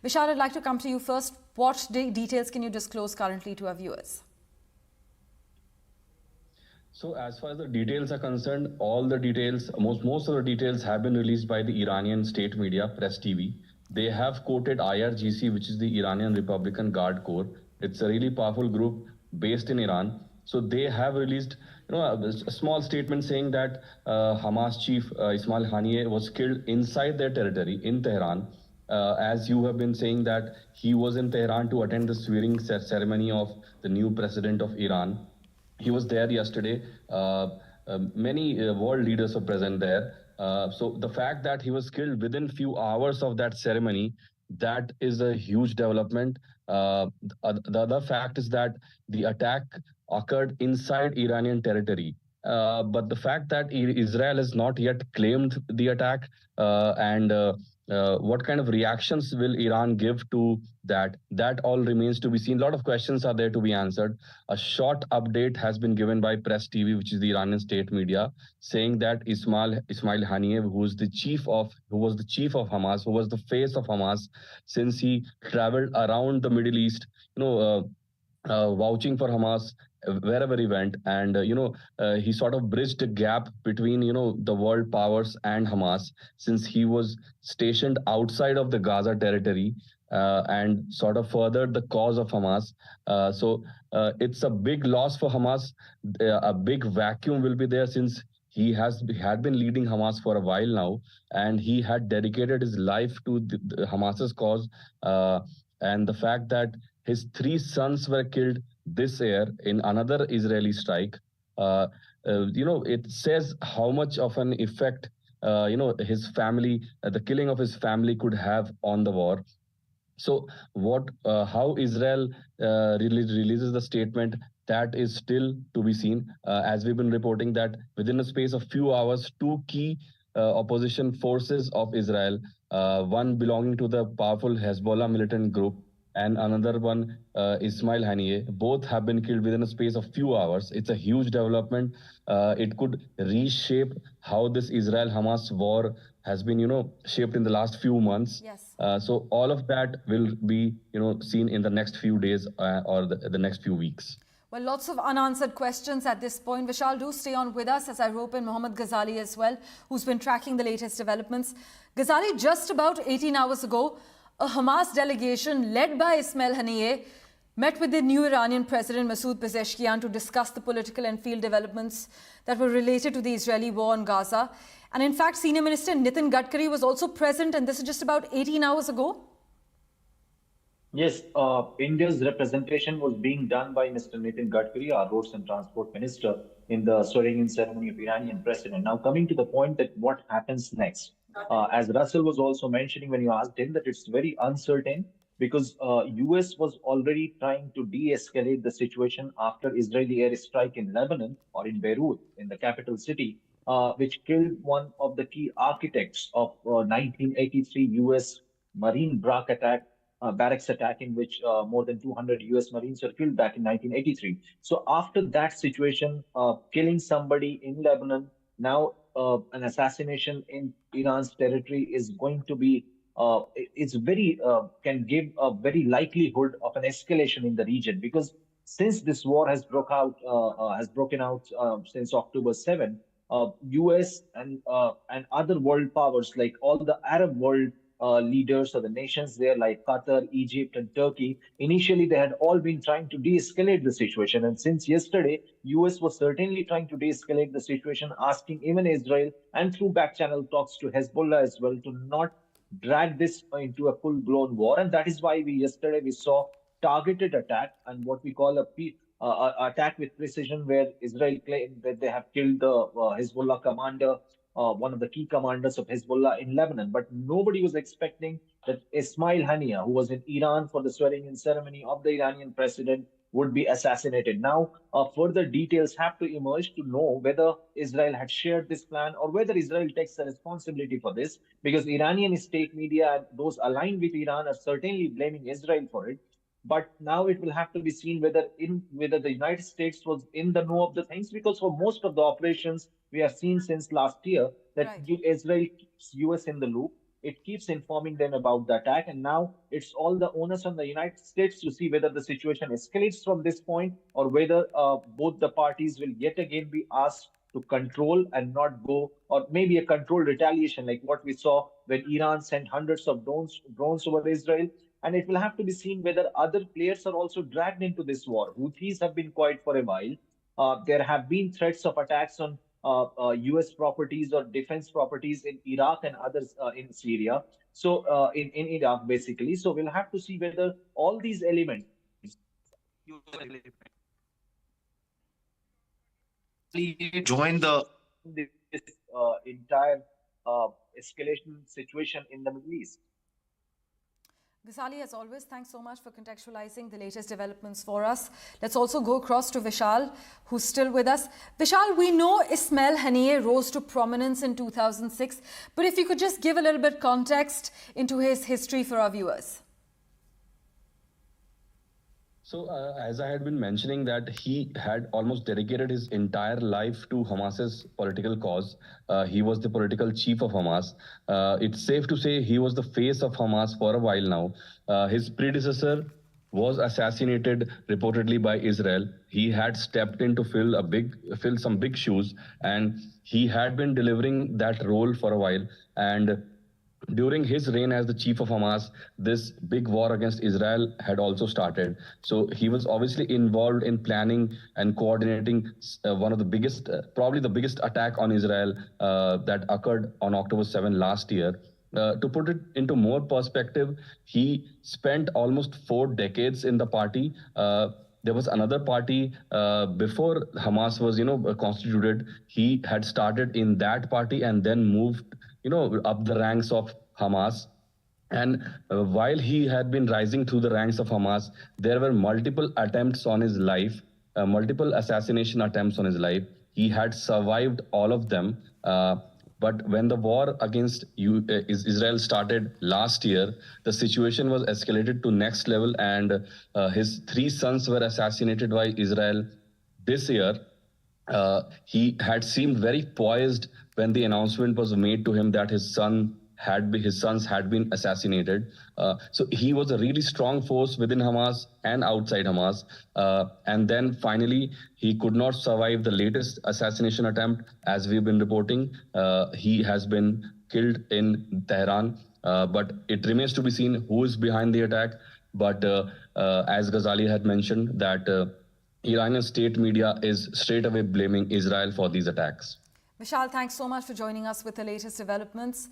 Vishal, I'd like to come to you first. What details can you disclose currently to our viewers? So as far as the details are concerned, all the details, most of the details have been released by the Iranian state media, Press TV. They have quoted IRGC, which is the Iranian Republican Guard Corps. It's a really powerful group based in Iran. So they have released, a small statement saying that Hamas chief Ismail Haniyeh was killed inside their territory in Tehran. As you have been saying that he was in Tehran to attend the swearing ceremony of the new president of Iran. He was there yesterday. Many world leaders were present there. So the fact that he was killed within few hours of that ceremony, that is a huge development. The other fact is that the attack occurred inside Iranian territory. But the fact that Israel has not yet claimed the attack and what kind of reactions will Iran give to that? That all remains to be seen. A lot of questions are there to be answered. A short update has been given by Press TV, which is the Iranian state media, saying that Ismail Haniyeh, who was the chief of Hamas, who was the face of Hamas, since he traveled around the Middle East, vouching for Hamas wherever he went, and he sort of bridged a gap between the world powers and Hamas, since he was stationed outside of the Gaza territory and sort of furthered the cause of Hamas. So it's a big loss for Hamas. A big vacuum will be there, since he had been leading Hamas for a while now, and he had dedicated his life to the Hamas's cause. And the fact that his 3 sons were killed this year in another Israeli strike, it says how much of an effect, his family, the killing of his family could have on the war. So how Israel releases the statement, that is still to be seen. As we've been reporting that within a space of few hours, 2 key opposition forces of Israel, one belonging to the powerful Hezbollah militant group, and another one, Ismail Haniyeh, both have been killed within a space of few hours. It's a huge development. It could reshape how this Israel-Hamas war has been, shaped in the last few months. Yes. So all of that will be, seen in the next few days or the next few weeks. Well, lots of unanswered questions at this point. Vishal, do stay on with us as I rope in Mohammad Ghazali as well, who's been tracking the latest developments. Ghazali, just about 18 hours ago, a Hamas delegation led by Ismail Haniyeh met with the new Iranian president Masoud Pezeshkian to discuss the political and field developments that were related to the Israeli war on Gaza. And in fact, Senior Minister Nitin Gadkari was also present, and this is just about 18 hours ago. Yes, India's representation was being done by Mr. Nitin Gadkari, our Roads and Transport Minister, in the swearing-in ceremony of Iranian president. Now, coming to the point that what happens next. As Russell was also mentioning when you asked him, that it's very uncertain, because US was already trying to de-escalate the situation after Israeli airstrike in Lebanon, or in Beirut, in the capital city, which killed one of the key architects of 1983 US Marine barracks attack, in which more than 200 US Marines were killed back in 1983. So after that situation, killing somebody in Lebanon, now an assassination in Iran's territory is going to be, can give a very likelihood of an escalation in the region, because since this war has broken out since October 7, US and other world powers, like all the Arab world leaders or the nations there, like Qatar, Egypt, and Turkey, initially they had all been trying to de-escalate the situation. And since yesterday, US was certainly trying to de-escalate the situation, asking even Israel, and through back-channel talks to Hezbollah as well, to not drag this into a full-blown war. And that is why yesterday we saw targeted attack, and what we call a attack with precision, where Israel claimed that they have killed the Hezbollah commander, one of the key commanders of Hezbollah in Lebanon. But nobody was expecting that Ismail Haniyeh, who was in Iran for the swearing-in ceremony of the Iranian president, would be assassinated. Now, further details have to emerge to know whether Israel had shared this plan, or whether Israel takes the responsibility for this, because Iranian state media and those aligned with Iran are certainly blaming Israel for it. But now it will have to be seen whether the United States was in the know of the things, because for most of the operations we have seen since last year that Israel keeps US in the loop. it keeps informing them about the attack. And now it's all the onus on the United States to see whether the situation escalates from this point, or whether both the parties will yet again be asked to control and not go, or maybe a controlled retaliation like what we saw when Iran sent hundreds of drones over Israel. And it will have to be seen whether other players are also dragged into this war. Houthis have been quiet for a while. There have been threats of attacks on US properties or defense properties in Iraq and others in Syria. So in Iraq, basically. So we'll have to see whether all these elements join the this entire escalation situation in the Middle East. Ghazali, as always, thanks so much for contextualizing the latest developments for us. Let's also go across to Vishal, who's still with us. Vishal, we know Ismail Haniyeh rose to prominence in 2006, but if you could just give a little bit context into his history for our viewers. So, as I had been mentioning, that he had almost dedicated his entire life to Hamas's political cause. He was the political chief of Hamas. It's safe to say he was the face of Hamas for a while now. His predecessor was assassinated reportedly by Israel. He had stepped in to fill some big shoes, and he had been delivering that role for a while. And during his reign as the chief of Hamas, this big war against Israel had also started. So he was obviously involved in planning and coordinating one of the biggest, probably the biggest attack on Israel that occurred on October 7 last year. To put it into more perspective, he spent almost 4 decades in the party. There was another party before Hamas was, constituted. He had started in that party and then moved up the ranks of Hamas. And while he had been rising through the ranks of Hamas, there were multiple attempts on his life, multiple assassination attempts on his life. He had survived all of them. But when the war against Israel started last year, the situation was escalated to next level, and his 3 sons were assassinated by Israel this year. He had seemed very poised when the announcement was made to him that his sons had been assassinated. So he was a really strong force within Hamas and outside Hamas. And then finally, he could not survive the latest assassination attempt. As we've been reporting, he has been killed in Tehran. But it remains to be seen who is behind the attack. But as Ghazali had mentioned, that Iranian state media is straight away blaming Israel for these attacks. Vishal, thanks so much for joining us with the latest developments.